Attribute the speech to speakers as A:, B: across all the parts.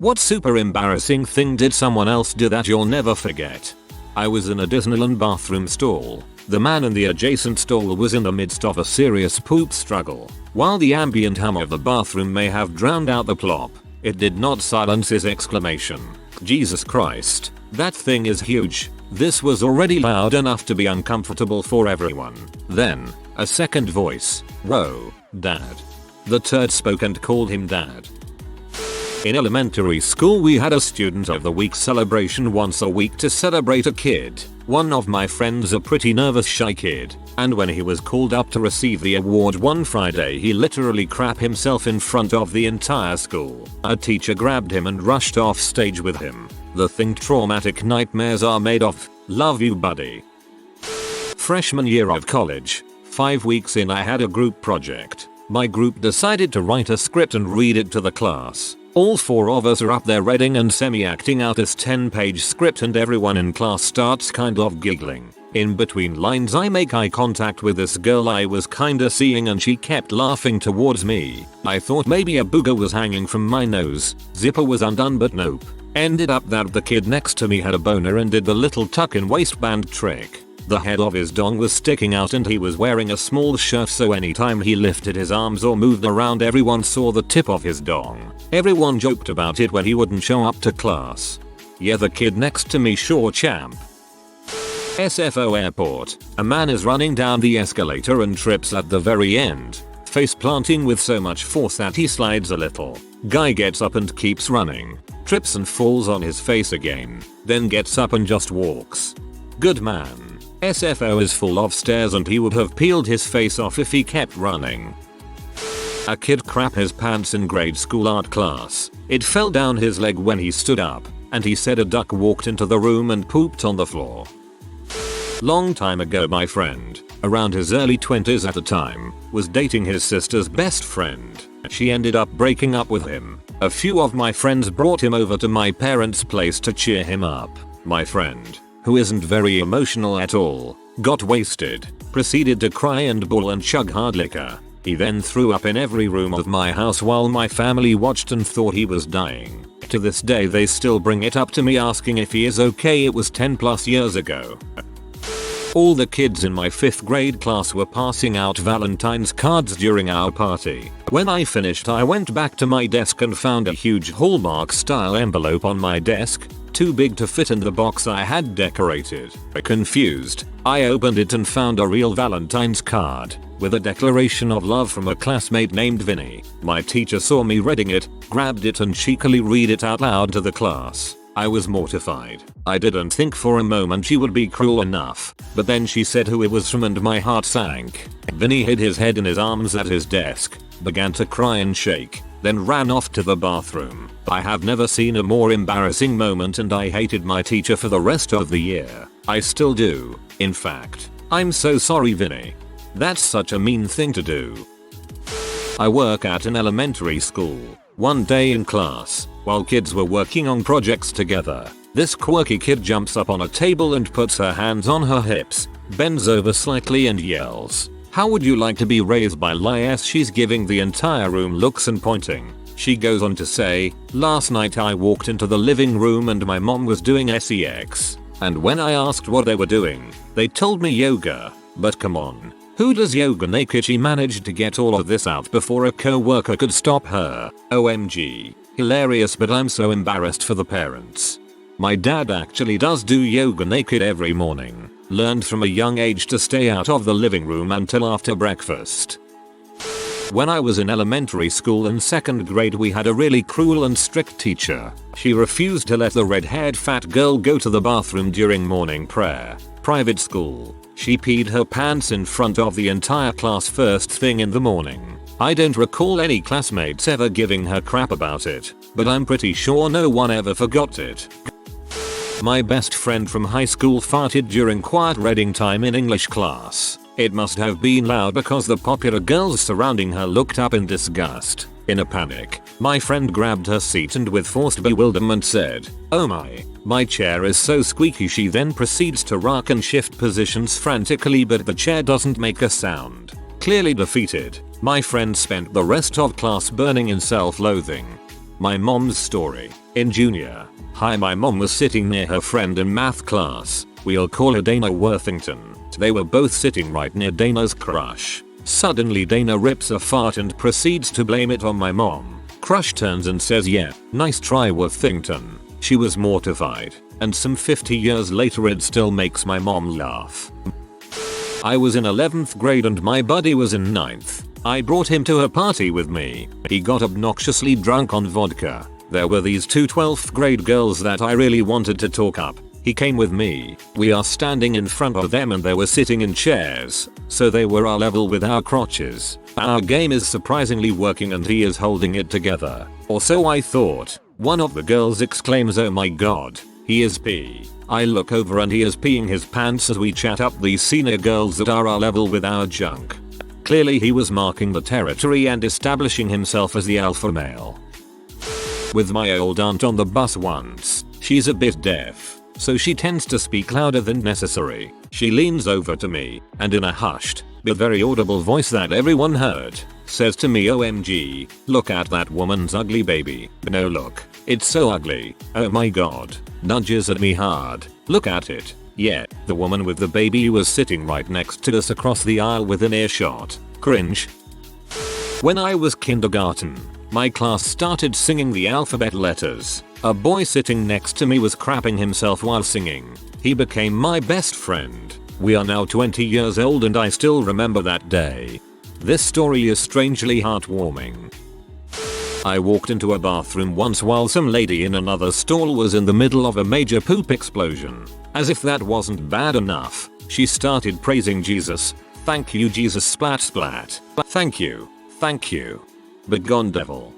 A: What super embarrassing thing did someone else do that you'll never forget? I was in a Disneyland bathroom stall. The man in the adjacent stall was in the midst of a serious poop struggle. While the ambient hum of the bathroom may have drowned out the plop, it did not silence his exclamation. Jesus Christ, that thing is huge. This was already loud enough to be uncomfortable for everyone. Then, a second voice. Whoa, Dad. The turd spoke and called him Dad. In elementary school we had a student of the week celebration once a week to celebrate a kid. One of my friends, a pretty nervous shy kid, and when he was called up to receive the award one Friday he literally crap himself in front of the entire school. A teacher grabbed him and rushed off stage with him. The thing traumatic nightmares are made of. Love you, buddy. Freshman year of college. 5 weeks in I had a group project. My group decided to write a script and read it to the class. All 4 of us are up there reading and semi-acting out this 10-page script and everyone in class starts kind of giggling. In between lines I make eye contact with this girl I was kinda seeing and she kept laughing towards me. I thought maybe a booger was hanging from my nose. Zipper was undone but nope. Ended up that the kid next to me had a boner and did the little tuck-in waistband trick. The head of his dong was sticking out and he was wearing a small shirt, so anytime he lifted his arms or moved around everyone saw the tip of his dong. Everyone joked about it when he wouldn't show up to class. Yeah, the kid next to me sure champ. SFO Airport. A man is running down the escalator and trips at the very end, face planting with so much force that he slides a little. Guy gets up and keeps running, trips and falls on his face again, then gets up and just walks. Good man. SFO is full of stairs and he would have peeled his face off if he kept running. A kid crap his pants in grade school art class. It fell down his leg when he stood up, and he said a duck walked into the room and pooped on the floor. Long time ago my friend, around his early 20s at the time, was dating his sister's best friend. She ended up breaking up with him. A few of my friends brought him over to my parents' place to cheer him up. My friend, who isn't very emotional at all, got wasted, proceeded to cry and bawl and chug hard liquor. He then threw up in every room of my house while my family watched and thought he was dying. To this day they still bring it up to me asking if he is okay. It was 10+ years ago. All the kids in my 5th grade class were passing out Valentine's cards during our party. When I finished I went back to my desk and found a huge Hallmark style envelope on my desk, too big to fit in the box I had decorated. Confused, I opened it and found a real Valentine's card, with a declaration of love from a classmate named Vinny. My teacher saw me reading it, grabbed it and cheekily read it out loud to the class. I was mortified. I didn't think for a moment she would be cruel enough, but then she said who it was from and my heart sank. Vinny hid his head in his arms at his desk, began to cry and shake, then ran off to the bathroom. I have never seen a more embarrassing moment and I hated my teacher for the rest of the year. I still do. In fact, I'm so sorry Vinny. That's such a mean thing to do. I work at an elementary school. One day in class, while kids were working on projects together, this quirky kid jumps up on a table and puts her hands on her hips, bends over slightly and yells, "How would you like to be raised by lies?" She's giving the entire room looks and pointing. She goes on to say, "Last night I walked into the living room and my mom was doing sex. And when I asked what they were doing, they told me yoga. But come on, who does yoga naked?" She managed to get all of this out before a co-worker could stop her. OMG. Hilarious, but I'm so embarrassed for the parents. My dad actually does do yoga naked every morning. Learned from a young age to stay out of the living room until after breakfast. When I was in elementary school in 2nd grade we had a really cruel and strict teacher. She refused to let the red-haired fat girl go to the bathroom during morning prayer. Private school. She peed her pants in front of the entire class first thing in the morning. I don't recall any classmates ever giving her crap about it, but I'm pretty sure no one ever forgot it. My best friend from high school farted during quiet reading time in English class. It must have been loud because the popular girls surrounding her looked up in disgust. In a panic, my friend grabbed her seat and with forced bewilderment said, "Oh my chair is so squeaky." She then proceeds to rock and shift positions frantically, but the chair doesn't make a sound. Clearly defeated, my friend spent the rest of class burning in self-loathing. My mom's story. In junior high, my mom was sitting near her friend in math class. We'll call her Dana Worthington. They were both sitting right near Dana's crush. Suddenly Dana rips a fart and proceeds to blame it on my mom. Crush turns and says, "Yeah, nice try, Worthington." She was mortified, and some 50 years later it still makes my mom laugh. I was in 11th grade and my buddy was in 9th. I brought him to a party with me. He got obnoxiously drunk on vodka. There were these two 12th grade girls that I really wanted to talk up. He came with me. We are standing in front of them and they were sitting in chairs, so they were our level with our crotches. Our game is surprisingly working and he is holding it together. Or so I thought. One of the girls exclaims, "Oh my god, he is pee." I look over and he is peeing his pants as we chat up these senior girls that are our level with our junk. Clearly he was marking the territory and establishing himself as the alpha male. With my old aunt on the bus once. She's a bit deaf, so she tends to speak louder than necessary. She leans over to me and in a hushed but very audible voice that everyone heard, says to me, "OMG, look at that woman's ugly baby. No, look, it's so ugly. Oh my god." Nudges at me hard. "Look at it." Yeah, the woman with the baby was sitting right next to us across the aisle within earshot. Cringe. When I was kindergarten, my class started singing the alphabet letters. A boy sitting next to me was crapping himself while singing. He became my best friend. We are now 20 years old and I still remember that day. This story is strangely heartwarming. I walked into a bathroom once while some lady in another stall was in the middle of a major poop explosion. As if that wasn't bad enough, she started praising Jesus. "Thank you, Jesus, splat splat. Thank you. Thank you. Begone devil."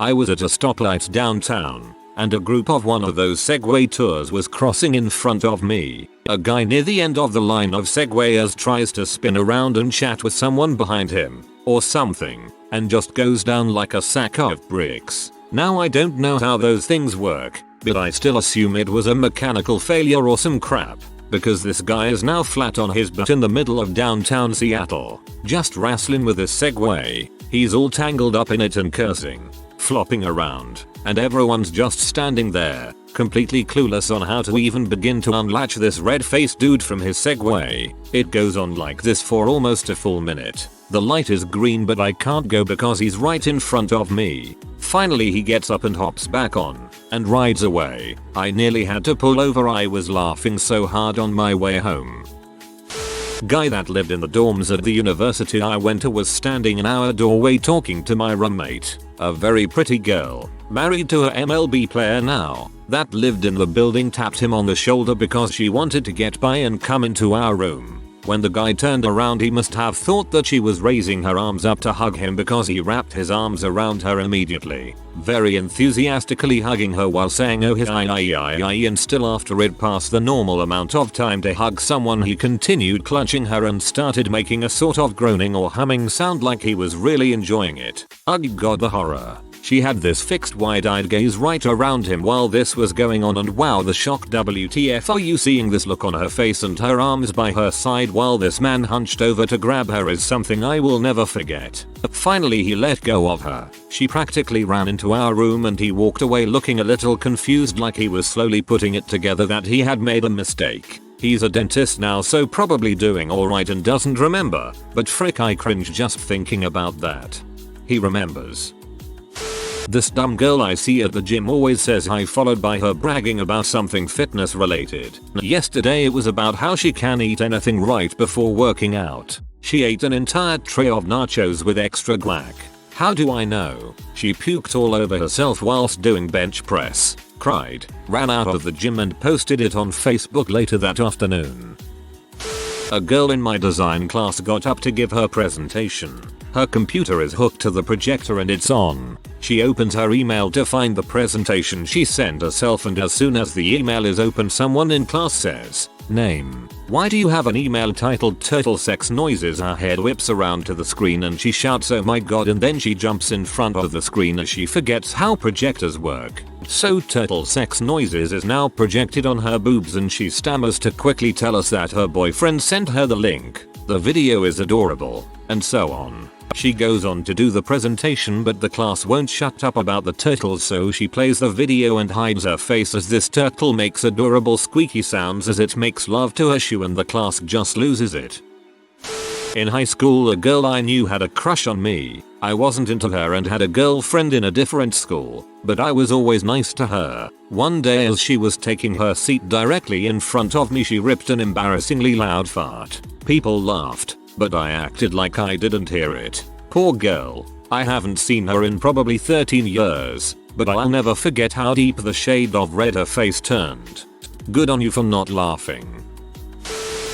A: I was at a stoplight downtown, and a group of one of those Segway tours was crossing in front of me. A guy near the end of the line of Segwayers tries to spin around and chat with someone behind him, or something, and just goes down like a sack of bricks. Now I don't know how those things work, but I still assume it was a mechanical failure or some crap, because this guy is now flat on his butt in the middle of downtown Seattle, just wrestling with his Segway. He's all tangled up in it and cursing, flopping around, and everyone's just standing there, completely clueless on how to even begin to unlatch this red-faced dude from his Segway. It goes on like this for almost a full minute. The light is green but I can't go because he's right in front of me. Finally he gets up and hops back on, and rides away. I nearly had to pull over, I was laughing so hard on my way home. Guy that lived in the dorms at the university I went to was standing in our doorway talking to my roommate, a very pretty girl, married to a MLB player now, that lived in the building. Tapped him on the shoulder because she wanted to get by and come into our room. When the guy turned around he must have thought that she was raising her arms up to hug him because he wrapped his arms around her immediately, very enthusiastically hugging her while saying "oh his I," and still after it passed the normal amount of time to hug someone he continued clutching her and started making a sort of groaning or humming sound like he was really enjoying it. Ugh, god, the horror. She had this fixed wide-eyed gaze right around him while this was going on, and wow, the shock. WTF are you seeing this look on her face and her arms by her side while this man hunched over to grab her is something I will never forget. Finally he let go of her. She practically ran into our room and he walked away looking a little confused, like he was slowly putting it together that he had made a mistake. He's a dentist now, so probably doing alright and doesn't remember, but frick, I cringe just thinking about that. He remembers. This dumb girl I see at the gym always says hi followed by her bragging about something fitness related. Yesterday it was about how she can eat anything right before working out. She ate an entire tray of nachos with extra guac. How do I know? She puked all over herself whilst doing bench press, cried, ran out of the gym and posted it on Facebook later that afternoon. A girl in my design class got up to give her presentation. Her computer is hooked to the projector and it's on. She opens her email to find the presentation she sent herself, and as soon as the email is open someone in class says, "Name. Why do you have an email titled Turtle Sex Noises?" Her head whips around to the screen and she shouts, "Oh my god," and then she jumps in front of the screen as she forgets how projectors work. So Turtle Sex Noises is now projected on her boobs and she stammers to quickly tell us that her boyfriend sent her the link. The video is adorable, and so on. She goes on to do the presentation, but the class won't shut up about the turtles, so she plays the video and hides her face as this turtle makes adorable squeaky sounds as it makes love to her shoe, and the class just loses it. In high school, a girl I knew had a crush on me. I wasn't into her and had a girlfriend in a different school, but I was always nice to her. One day as she was taking her seat directly in front of me, she ripped an embarrassingly loud fart. People laughed, but I acted like I didn't hear it. Poor girl. I haven't seen her in probably 13 years, but I'll never forget how deep the shade of red her face turned. Good on you for not laughing.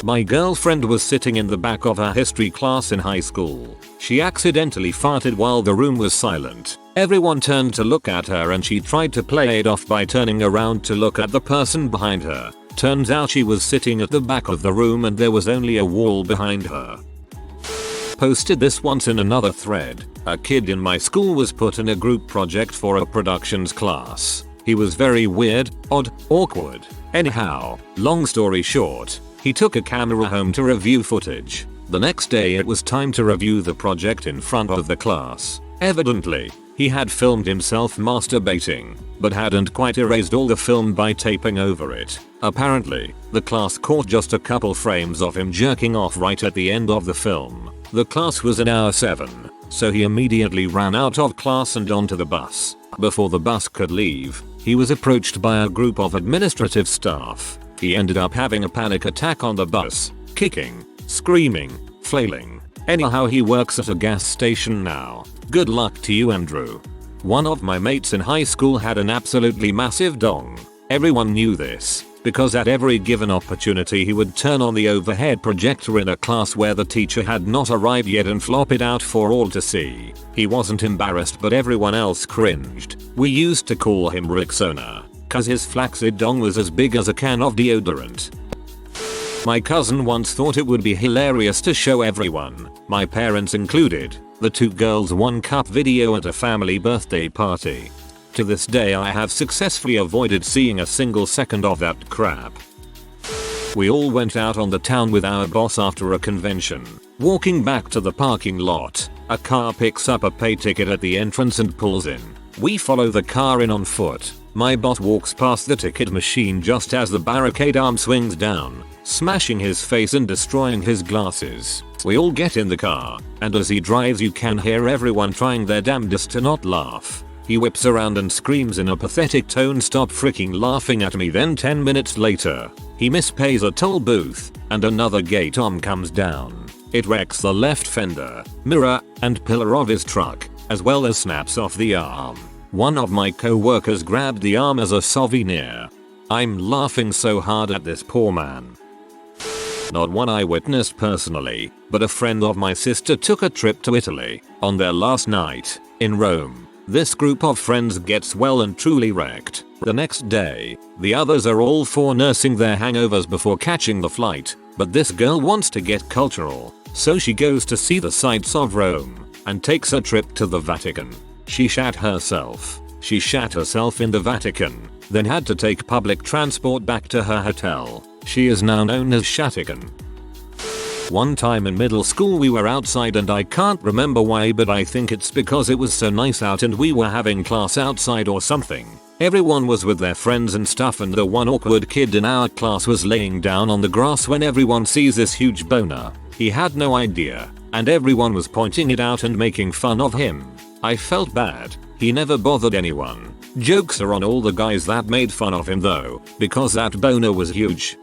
A: My girlfriend was sitting in the back of her history class in high school. She accidentally farted while the room was silent. Everyone turned to look at her and she tried to play it off by turning around to look at the person behind her. Turns out she was sitting at the back of the room and there was only a wall behind her. Posted this once in another thread. A kid in my school was put in a group project for a productions class. He was very weird, odd, awkward. Anyhow, long story short, he took a camera home to review footage. The next day it was time to review the project in front of the class. Evidently, he had filmed himself masturbating, but hadn't quite erased all the film by taping over it. Apparently, the class caught just a couple frames of him jerking off right at the end of the film. The class was in hour 7, so he immediately ran out of class and onto the bus. Before the bus could leave, he was approached by a group of administrative staff. He ended up having a panic attack on the bus, kicking, screaming, flailing. Anyhow, he works at a gas station now. Good luck to you, Andrew. One of my mates in high school had an absolutely massive dong. Everyone knew this, because at every given opportunity he would turn on the overhead projector in a class where the teacher had not arrived yet and flop it out for all to see. He wasn't embarrassed, but everyone else cringed. We used to call him Rexona, cause his flaccid dong was as big as a can of deodorant. My cousin once thought it would be hilarious to show everyone, my parents included, the 2 girls 1 cup video at a family birthday party. To this day I have successfully avoided seeing a single second of that crap. We all went out on the town with our boss after a convention. Walking back to the parking lot, a car picks up a pay ticket at the entrance and pulls in. We follow the car in on foot. My boss walks past the ticket machine just as the barricade arm swings down, smashing his face and destroying his glasses. We all get in the car, and as he drives you can hear everyone trying their damnedest to not laugh. He whips around and screams in a pathetic tone, "Stop freaking laughing at me." Then 10 minutes later, he mispays a toll booth, and another gate arm comes down. It wrecks the left fender, mirror, and pillar of his truck, as well as snaps off the arm. One of my co-workers grabbed the arm as a souvenir. I'm laughing so hard at this poor man. Not one I witnessed personally, but a friend of my sister took a trip to Italy. On their last night, in Rome, this group of friends gets well and truly wrecked. The next day, the others are all for nursing their hangovers before catching the flight, but this girl wants to get cultural, so she goes to see the sights of Rome, and takes a trip to the Vatican. She shat herself in the Vatican, then had to take public transport back to her hotel. She is now known as Shatican. One time in middle school we were outside and I can't remember why, but I think it's because it was so nice out and we were having class outside or something. Everyone was with their friends and stuff, and the one awkward kid in our class was laying down on the grass when everyone sees this huge boner. He had no idea, and everyone was pointing it out and making fun of him. I felt bad. He never bothered anyone. Jokes are on all the guys that made fun of him though, because that boner was huge.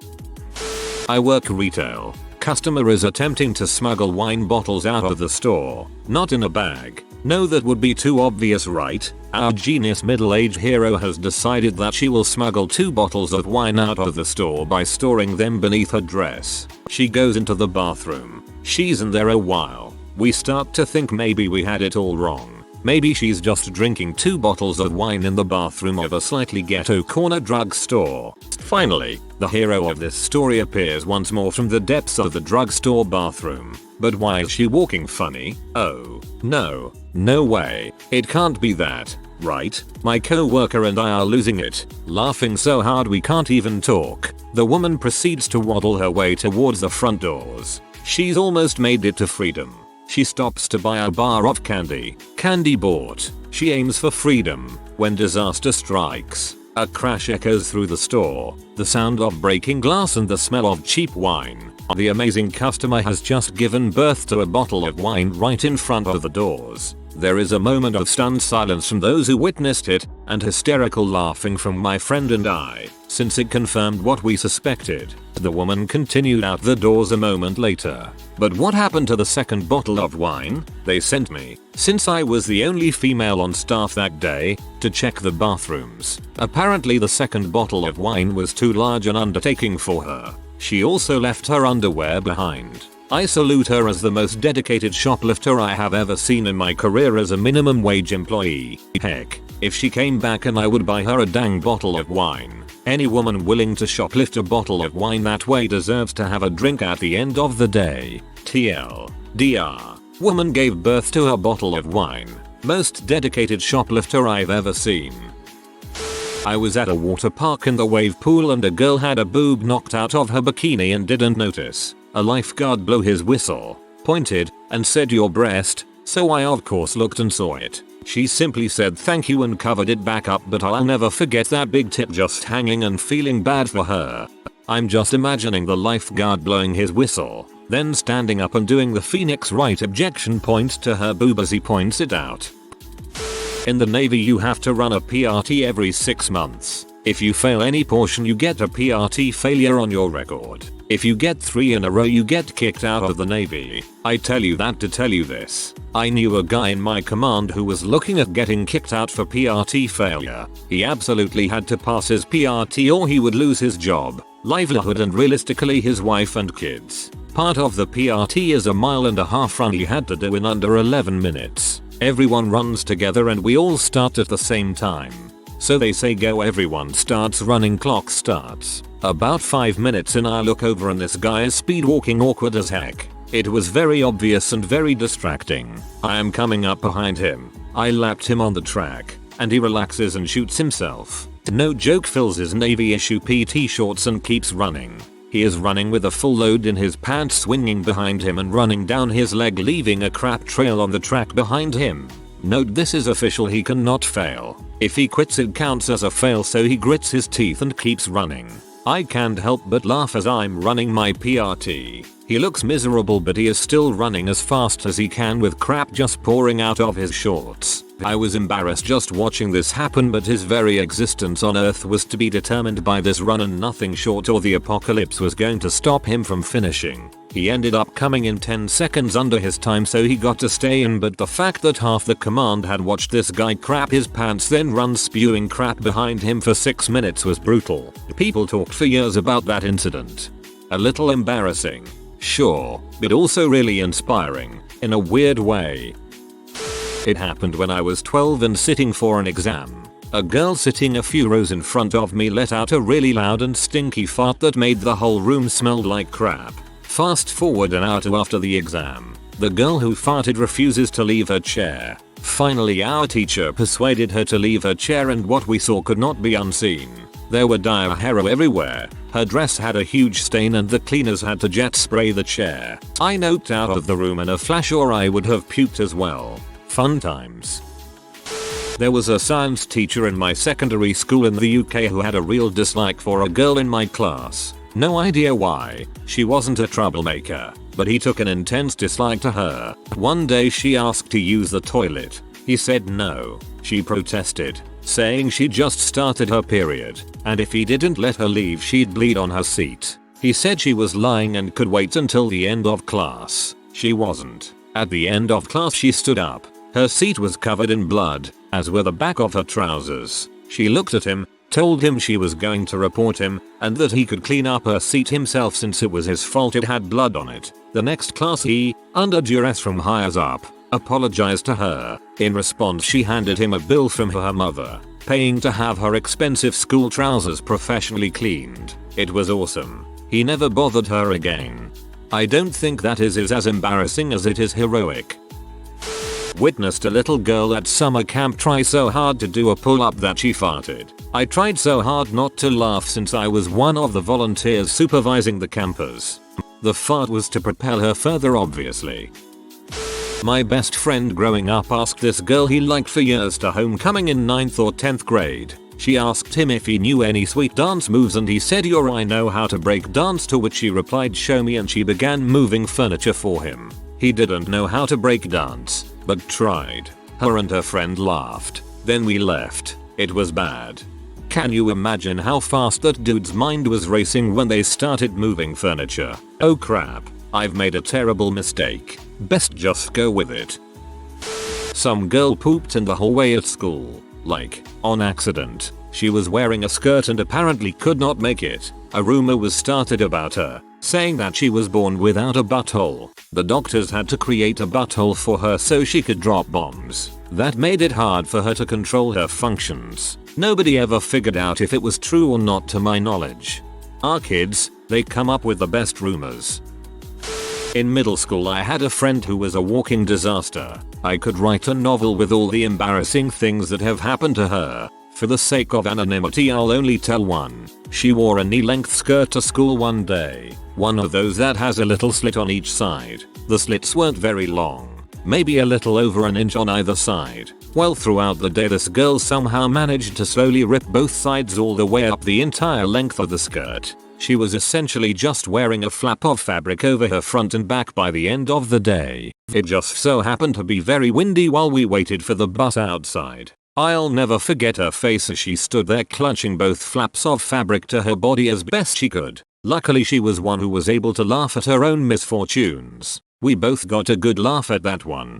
A: I work retail. Customer is attempting to smuggle wine bottles out of the store. Not in a bag. No, that would be too obvious, right? Our genius middle-aged hero has decided that she will smuggle 2 bottles of wine out of the store by storing them beneath her dress. She goes into the bathroom. She's in there a while. We start to think maybe we had it all wrong. Maybe she's just drinking 2 bottles of wine in the bathroom of a slightly ghetto corner drugstore. Finally, the hero of this story appears once more from the depths of the drugstore bathroom. But why is she walking funny? Oh, no. No way. It can't be that, right? My co-worker and I are losing it, laughing so hard we can't even talk. The woman proceeds to waddle her way towards the front doors. She's almost made it to freedom. She stops to buy a bar of candy. Candy bought. She aims for freedom. When disaster strikes, a crash echoes through the store. The sound of breaking glass and the smell of cheap wine. The amazing customer has just given birth to a bottle of wine right in front of the doors. There is a moment of stunned silence from those who witnessed it, and hysterical laughing from my friend and I, since it confirmed what we suspected. The woman continued out the doors a moment later. But what happened to the second bottle of wine they sent me, since I was the only female on staff that day, to check the bathrooms? Apparently the second bottle of wine was too large an undertaking for her. She also left her underwear behind. I salute her as the most dedicated shoplifter I have ever seen in my career as a minimum wage employee. Heck, if she came back and I would buy her a dang bottle of wine. Any woman willing to shoplift a bottle of wine that way deserves to have a drink at the end of the day. TLDR. Woman gave birth to her bottle of wine. Most dedicated shoplifter I've ever seen. I was at a water park in the wave pool and a girl had a boob knocked out of her bikini and didn't notice. A lifeguard blew his whistle, pointed, and said your breast, so I of course looked and saw it. She simply said thank you and covered it back up, but I'll never forget that big tit just hanging and feeling bad for her. I'm just imagining the lifeguard blowing his whistle, then standing up and doing the Phoenix Wright objection point to her boob as he points it out. In the Navy you have to run a PRT every 6 months. If you fail any portion you get a PRT failure on your record. If you get 3 in a row you get kicked out of the Navy. I tell you that to tell you this. I knew a guy in my command who was looking at getting kicked out for PRT failure. He absolutely had to pass his PRT or he would lose his job, livelihood and realistically his wife and kids. Part of the PRT is a 1.5 mile run he had to do in under 11 minutes. Everyone runs together and we all start at the same time. So they say go, everyone starts running, clock starts. About 5 minutes in I look over and this guy is speed walking awkward as heck. It was very obvious and very distracting. I am coming up behind him. I lapped him on the track and he relaxes and shoots himself. No joke, fills his Navy issue PT shorts and keeps running. He is running with a full load in his pants swinging behind him and running down his leg, leaving a crap trail on the track behind him. Note this is official, he cannot fail. If he quits it counts as a fail, so he grits his teeth and keeps running. I can't help but laugh as I'm running my PRT. He looks miserable but he is still running as fast as he can with crap just pouring out of his shorts. I was embarrassed just watching this happen, but his very existence on Earth was to be determined by this run and nothing short or the apocalypse was going to stop him from finishing. He ended up coming in 10 seconds under his time, so he got to stay in, but the fact that half the command had watched this guy crap his pants then run spewing crap behind him for 6 minutes was brutal. People talked for years about that incident. A little embarrassing, sure, but also really inspiring, in a weird way. It happened when I was 12 and sitting for an exam. A girl sitting a few rows in front of me let out a really loud and stinky fart that made the whole room smell like crap. Fast forward an hour to after the exam. The girl who farted refuses to leave her chair. Finally our teacher persuaded her to leave her chair, and what we saw could not be unseen. There were diarrhea everywhere. Her dress had a huge stain and the cleaners had to jet spray the chair. I noped out of the room in a flash, or I would have puked as well. Fun times. There was a science teacher in my secondary school in the UK who had a real dislike for a girl in my class. No idea why. She wasn't a troublemaker, but he took an intense dislike to her. One day she asked to use the toilet. He said no. She protested, saying she just started her period, and if he didn't let her leave she'd bleed on her seat. He said she was lying and could wait until the end of class. She wasn't. At the end of class she stood up. Her seat was covered in blood, as were the back of her trousers. She looked at him, told him she was going to report him, and that he could clean up her seat himself since it was his fault it had blood on it. The next class he, under duress from higher up, apologized to her. In response she handed him a bill from her mother, paying to have her expensive school trousers professionally cleaned. It was awesome. He never bothered her again. I don't think that is as embarrassing as it is heroic. Witnessed a little girl at summer camp try so hard to do a pull-up that she farted. I tried so hard not to laugh since I was one of the volunteers supervising the campers. The fart was to propel her further, obviously. My best friend growing up asked this girl he liked for years to homecoming in 9th or 10th grade. She asked him if he knew any sweet dance moves and he said I know how to break dance, to which she replied show me, and she began moving furniture for him. He didn't know how to break dance, but tried. Her and her friend laughed. Then we left. It was bad. Can you imagine how fast that dude's mind was racing when they started moving furniture? Oh crap, I've made a terrible mistake. Best just go with it. Some girl pooped in the hallway at school. Like, on accident. She was wearing a skirt and apparently could not make it. A rumor was started about her, saying that she was born without a butthole. The doctors had to create a butthole for her so she could drop bombs. That made it hard for her to control her functions. Nobody ever figured out if it was true or not, to my knowledge. Our kids, they come up with the best rumors. In middle school I had a friend who was a walking disaster. I could write a novel with all the embarrassing things that have happened to her. For the sake of anonymity I'll only tell one. She wore a knee-length skirt to school one day. One of those that has a little slit on each side. The slits weren't very long. Maybe a little over an inch on either side. Well, throughout the day this girl somehow managed to slowly rip both sides all the way up the entire length of the skirt. She was essentially just wearing a flap of fabric over her front and back by the end of the day. It just so happened to be very windy while we waited for the bus outside. I'll never forget her face as she stood there clutching both flaps of fabric to her body as best she could. Luckily she was one who was able to laugh at her own misfortunes. We both got a good laugh at that one.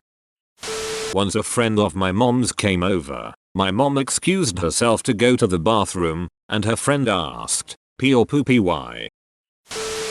A: Once a friend of my mom's came over. My mom excused herself to go to the bathroom, and her friend asked, pee or poopy why?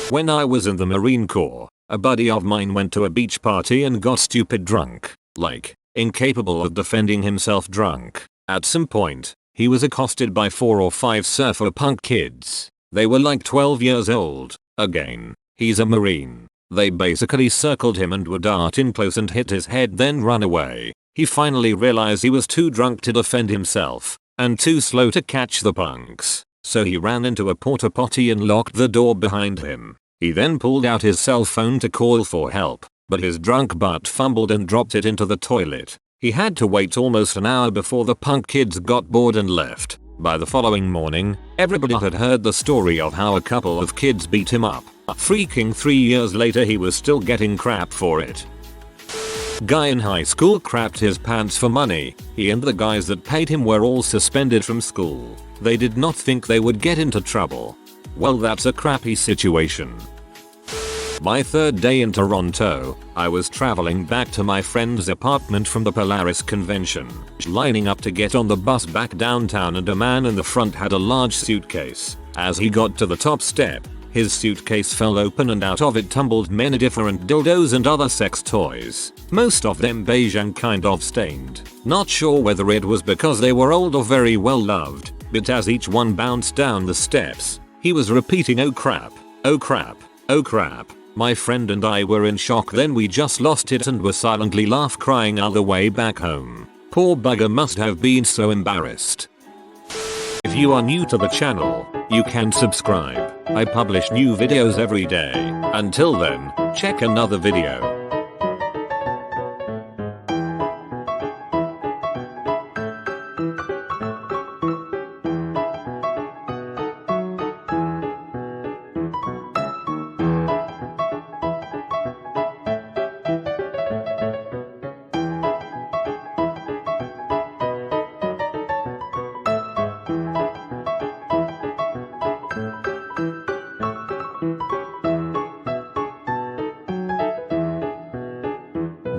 A: When I was in the Marine Corps, a buddy of mine went to a beach party and got stupid drunk. Like, incapable of defending himself drunk. At some point, he was accosted by 4 or 5 surfer punk kids. They were like 12 years old. Again, he's a Marine. They basically circled him and would dart in close and hit his head then run away. He finally realized he was too drunk to defend himself, and too slow to catch the punks. So he ran into a porta potty and locked the door behind him. He then pulled out his cell phone to call for help, but his drunk butt fumbled and dropped it into the toilet. He had to wait almost an hour before the punk kids got bored and left. By the following morning, everybody had heard the story of how a couple of kids beat him up. Freaking 3 years later he was still getting crap for it. Guy in high school crapped his pants for money. He and the guys that paid him were all suspended from school. They did not think they would get into trouble. Well, that's a crappy situation. My third day in Toronto, I was traveling back to my friend's apartment from the Polaris convention, lining up to get on the bus back downtown, and a man in the front had a large suitcase. As he got to the top step, his suitcase fell open and out of it tumbled many different dildos and other sex toys, most of them beige and kind of stained. Not sure whether it was because they were old or very well loved, but as each one bounced down the steps, he was repeating oh crap, oh crap, oh crap. My friend and I were in shock, then we just lost it and were silently crying all the way back home. Poor bugger must have been so embarrassed. If you are new to the channel, you can subscribe. I publish new videos every day. Until then, check another video.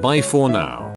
A: Bye for now.